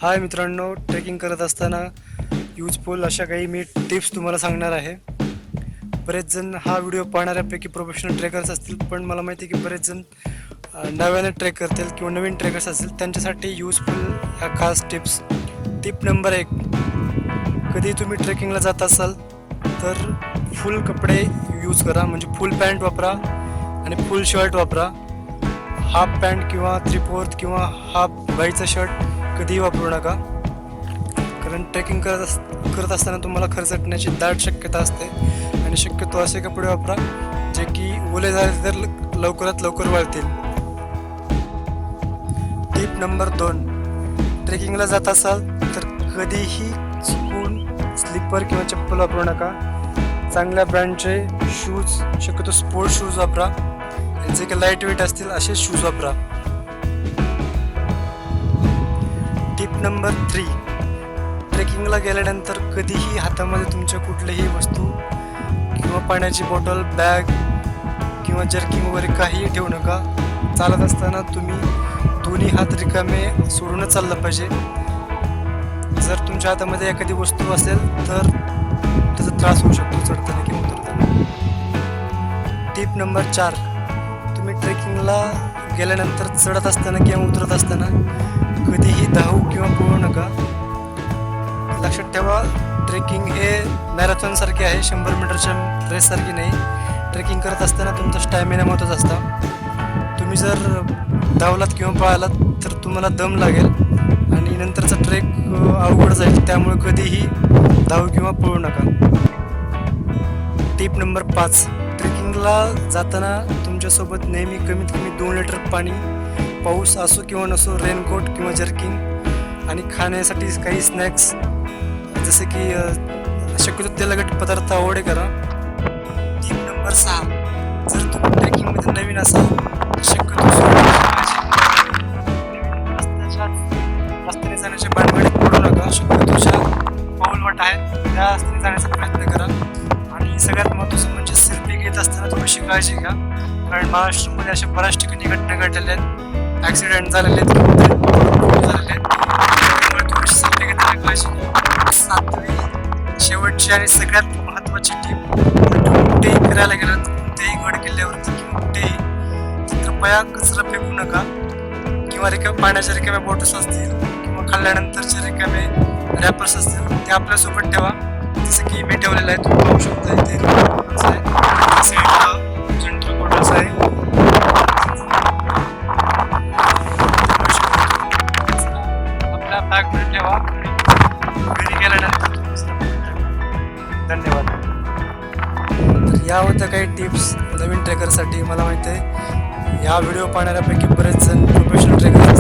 हाय मित्रांनो, ट्रेकिंग करत असताना यूजफुल अशा काही मी टिप्स तुम्हाला सांगणार आहे. बरेच जण हा व्हिडिओ पाहणाऱ्यापैकी प्रोफेशनल ट्रेकर्स असतील, पण मला माहिती आहे की बरेच जण नव्याने ट्रेक करतील किंवा नवीन ट्रेकर्स असतील, त्यांच्यासाठी यूजफुल ह्या खास टिप्स. टिप नंबर 1, कधी तुम्ही ट्रेकिंगला जात असाल तर फुल कपडे यूज करा. म्हणजे फुल पॅन्ट वापरा आणि फुल शर्ट वापरा. हाफ पॅन्ट किंवा 3/4 किंवा हाफ बाईचं शर्ट कधीही वापरू नका, कारण ट्रेकिंग करत असताना तुम्हाला खरचटण्याची दाट शक्यता असते. आणि शक्यतो असे कपडे वापरा जे की ओले झाले तर लवकरात लवकर वाळतील. टिप नंबर 2, ट्रेकिंगला जात असाल तर कधीही चुकून स्लीपर किंवा चप्पल वापरू नका. चांगल्या ब्रँडचे शूज, शक्यतो स्पोर्ट्स शूज वापरा. जे की लाईट वेट असतील असे शूज वापरा. टिप नंबर 3, ट्रेकिंगला गेल्यानंतर कधीही हातामध्ये तुमच्या कुठलीही वस्तू किंवा पाण्याची बॉटल, बॅग किंवा जर्किंग वगैरे काहीही ठेवू नका. चालत असताना तुम्ही दोन्ही हात रिकामे सोडूनच चाललं पाहिजे. जर तुमच्या हातामध्ये एखादी वस्तू असेल तर त्याचा त्रास होऊ शकतो चढताना किंवा उतरताना. टिप नंबर 4, तुम्ही ट्रेकिंगला गेल्यानंतर चढत असताना किंवा उतरत असताना कधीही धावू किंवा पळू नका. लक्षात ठेवा, ट्रेकिंग हे मॅरेथॉन सारखे आहे, 100 मीटरच्या रेस सारखी नाही. ट्रेकिंग करत असताना तुमचा स्टॅमिना महत्त्वाचा असता. तुम्ही जर धावलात किंवा पळालात तर तुम्हाला दम लागेल आणि नंतरचा ट्रेक अवघड जाईल. त्यामुळे कधीही धावू किंवा पळू नका. टिप नंबर 5, ट्रेकिंगला जाताना तुमच्यासोबत नेहमी कमीत कमी 2 लिटर पाणी, पाऊस असो किंवा नसो, रेनकोट किंवा जर्किंग आणि खाण्यासाठी काही स्नॅक्स जसे की शक्यतो तेलकट पदार्थ अवॉइड करा. टिप नंबर 6, जर तुम्ही ट्रेकिंगमध्ये नवीन असाल तर शक्यतो रस्त्याने जाण्याच्या भानगडीत पडू नका. शक्यतो ज्या पाऊलवाट आहेत त्या रस्त्याने जाण्याचा प्रयत्न करा. आणि सगळ्यात महत्त्वाचं म्हणजे सेल्फी घेत असताना थोडीशी काळजी घ्या, कारण महाराष्ट्रामध्ये अशा बऱ्याच ठिकाणी घटना घडलेल्या आहेत, ॲक्सिडेंट झालेले आहेत, झालेले आहेत. त्यामुळे थोडीशी सेल्फी घेताना काळजी घ्या. 7वी शेवटची आणि सगळ्यात महत्त्वाची टीप, कुठेही फिरायला गेलात, कोणत्याही गड किल्ल्यावरती किंवा कुठेही, कृपया कचरा फेकू नका. किंवा पाण्याच्या रिकाम्या बॉटल्स असतील किंवा खाल्ल्यानंतरचे रिकामे रॅपर्स असतील ते आपल्यासोबत ठेवा. जसं की मी ठेवलेलं आहे, तुम्ही पाहू शकता. इथे बॉटल्स आहे, साईडला जनरल बॉटल्स आहे. आपल्या बॅगमध्ये ठेवा आणि घरी गेल्यानंतर धन्यवाद. तर या होत्या काही टिप्स नवीन ट्रेकरसाठी. मला माहिती आहे या व्हिडिओ पाहणाऱ्यापैकी बरेच जण प्रोफेशनल ट्रेकर